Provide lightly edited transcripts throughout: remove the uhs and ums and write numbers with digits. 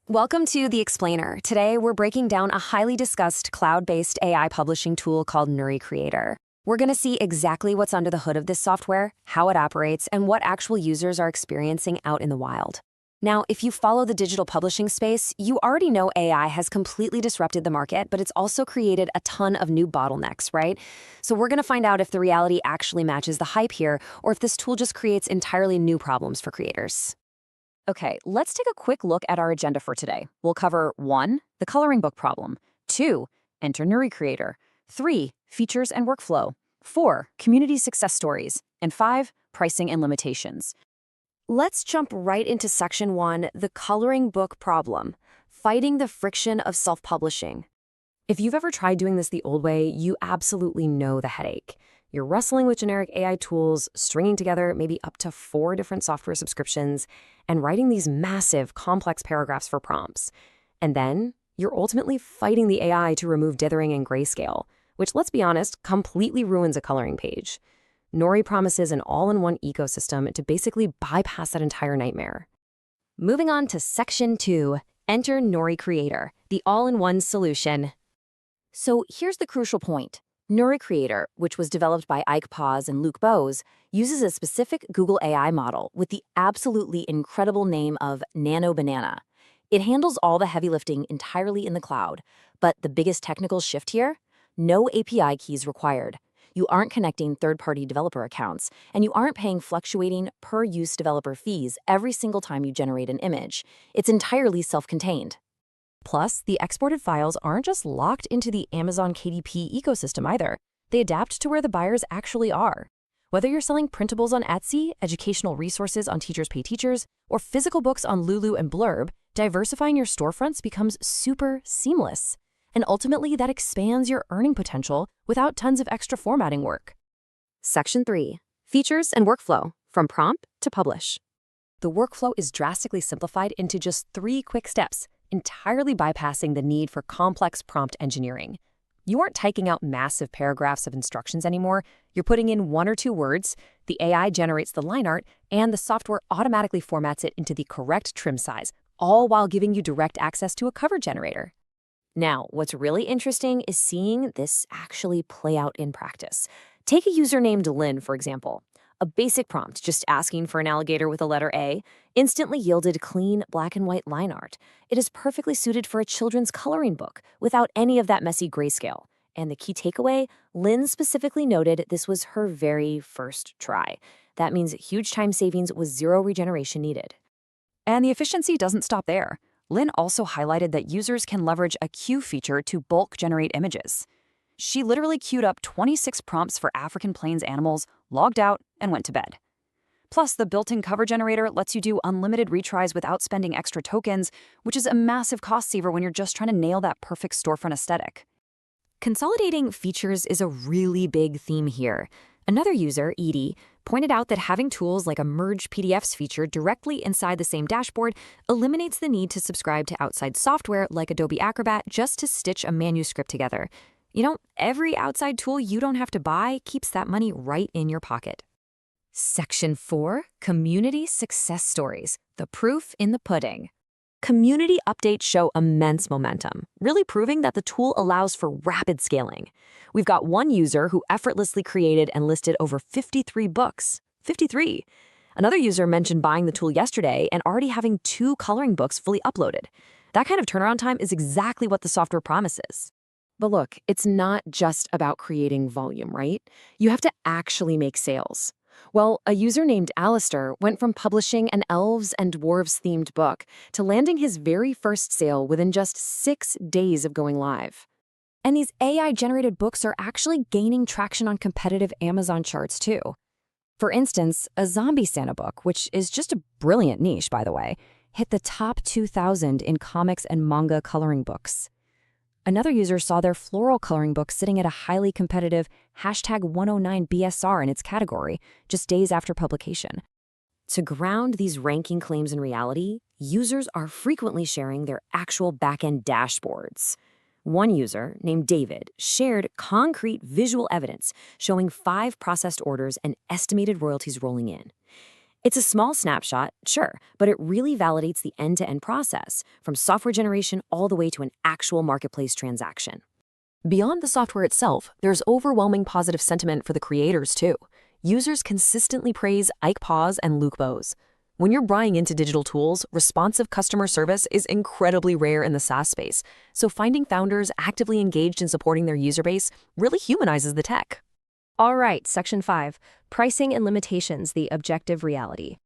Welcome to The Explainer. Today, we're breaking down a highly discussed cloud-based AI publishing tool called Nurie Creator. We're going to see exactly what's under the hood of this software, how it operates, and what actual users are experiencing out in the wild. Now, if you follow the digital publishing space, you already know AI has completely disrupted the market, but it's also created a ton of new bottlenecks, right? So we're going to find out if the reality actually matches the hype here, or if this tool just creates entirely new problems for creators. Okay, let's take a quick look at our agenda for today. We'll cover 1. The coloring book problem, 2. Enter Nurie Creator, 3. Features and workflow, 4. Community success stories, and 5. Pricing and limitations. Let's jump right into Section 1, the coloring book problem, fighting the friction of self-publishing. If you've ever tried doing this the old way, you absolutely know the headache. You're wrestling with generic AI tools, stringing together maybe up to 4 different software subscriptions, and writing these massive, complex paragraphs for prompts. And then you're ultimately fighting the AI to remove dithering and grayscale, which, let's be honest, completely ruins a coloring page. Nurie promises an all-in-one ecosystem to basically bypass that entire nightmare. Moving on to Section 2, Enter Nurie Creator, the all-in-one solution. So here's the crucial point. Nurie Creator, which was developed by Ike Paz and Luke Bose, uses a specific Google AI model with the absolutely incredible name of Nano Banana. It handles all the heavy lifting entirely in the cloud, but the biggest technical shift here? No API keys required. You aren't connecting third-party developer accounts, and you aren't paying fluctuating per-use developer fees every single time you generate an image. It's entirely self-contained. Plus, the exported files aren't just locked into the Amazon KDP ecosystem either. They adapt to where the buyers actually are. Whether you're selling printables on Etsy, educational resources on Teachers Pay Teachers, or physical books on Lulu and Blurb, diversifying your storefronts becomes super seamless. And ultimately, that expands your earning potential without tons of extra formatting work. Section 3. Features and workflow, from prompt to publish. The workflow is drastically simplified into just 3 quick steps, entirely bypassing the need for complex prompt engineering. You aren't typing out massive paragraphs of instructions anymore. You're putting in 1 or 2 words, the AI generates the line art, and the software automatically formats it into the correct trim size, all while giving you direct access to a cover generator. Now, what's really interesting is seeing this actually play out in practice. Take a user named Lynn, for example. A basic prompt, just asking for an alligator with a letter A, instantly yielded clean black and white line art. It is perfectly suited for a children's coloring book without any of that messy grayscale. And the key takeaway, Lynn specifically noted this was her very first try. That means huge time savings with 0 regeneration needed. And the efficiency doesn't stop there. Lynn also highlighted that users can leverage a queue feature to bulk generate images. She literally queued up 26 prompts for African plains animals, logged out, and went to bed. Plus, the built-in cover generator lets you do unlimited retries without spending extra tokens, which is a massive cost saver when you're just trying to nail that perfect storefront aesthetic. Consolidating features is a really big theme here. Another user, Edie, pointed out that having tools like a Merge PDFs feature directly inside the same dashboard eliminates the need to subscribe to outside software like Adobe Acrobat just to stitch a manuscript together. You know, every outside tool you don't have to buy keeps that money right in your pocket. Section 4, Community Success Stories, the proof in the pudding. Community updates show immense momentum, really proving that the tool allows for rapid scaling. We've got one user who effortlessly created and listed over 53 books. 53! Another user mentioned buying the tool yesterday and already having 2 coloring books fully uploaded. That kind of turnaround time is exactly what the software promises. But look, it's not just about creating volume, right? You have to actually make sales. Well, a user named Alistair went from publishing an elves and dwarves themed book to landing his very first sale within just 6 days of going live. And these AI-generated books are actually gaining traction on competitive Amazon charts too. For instance, a zombie Santa book, which is just a brilliant niche, by the way, hit the top 2,000 in comics and manga coloring books. Another user saw their floral coloring book sitting at a highly competitive #109 BSR in its category just days after publication. To ground these ranking claims in reality, users are frequently sharing their actual back-end dashboards. One user, named David, shared concrete visual evidence showing 5 processed orders and estimated royalties rolling in. It's a small snapshot, sure, but it really validates the end-to-end process, from software generation all the way to an actual marketplace transaction. Beyond the software itself, there's overwhelming positive sentiment for the creators, too. Users consistently praise Ike Paz and Luke Bose. When you're buying into digital tools, responsive customer service is incredibly rare in the SaaS space, so finding founders actively engaged in supporting their user base really humanizes the tech. All right, Section 5, Pricing and Limitations, the Objective Reality.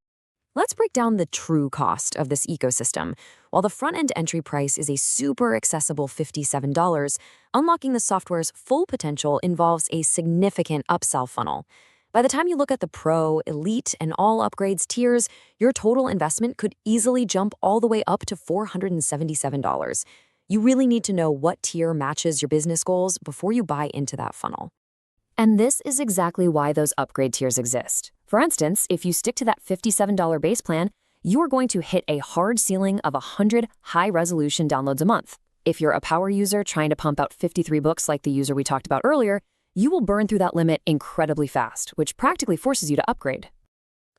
Let's break down the true cost of this ecosystem. While the front-end entry price is a super accessible $57, unlocking the software's full potential involves a significant upsell funnel. By the time you look at the Pro, Elite, and All Upgrades tiers, your total investment could easily jump all the way up to $477. You really need to know what tier matches your business goals before you buy into that funnel. And this is exactly why those upgrade tiers exist. For instance, if you stick to that $57 base plan, you are going to hit a hard ceiling of 100 high-resolution downloads a month. If you're a power user trying to pump out 53 books like the user we talked about earlier, you will burn through that limit incredibly fast, which practically forces you to upgrade.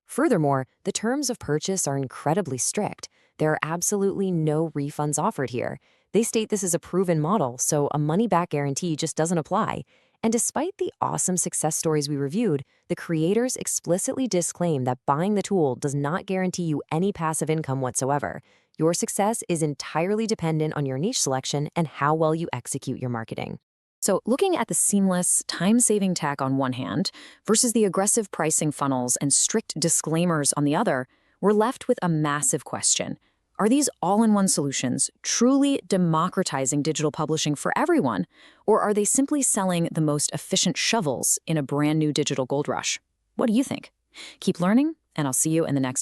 Furthermore, the terms of purchase are incredibly strict. There are absolutely no refunds offered here. They state this is a proven model, so a money-back guarantee just doesn't apply. And despite the awesome success stories we reviewed, the creators explicitly disclaim that buying the tool does not guarantee you any passive income whatsoever. Your success is entirely dependent on your niche selection and how well you execute your marketing. So looking at the seamless, time-saving tech on one hand versus the aggressive pricing funnels and strict disclaimers on the other, we're left with a massive question. Are these all-in-one solutions truly democratizing digital publishing for everyone, or are they simply selling the most efficient shovels in a brand new digital gold rush? What do you think? Keep learning, and I'll see you in the next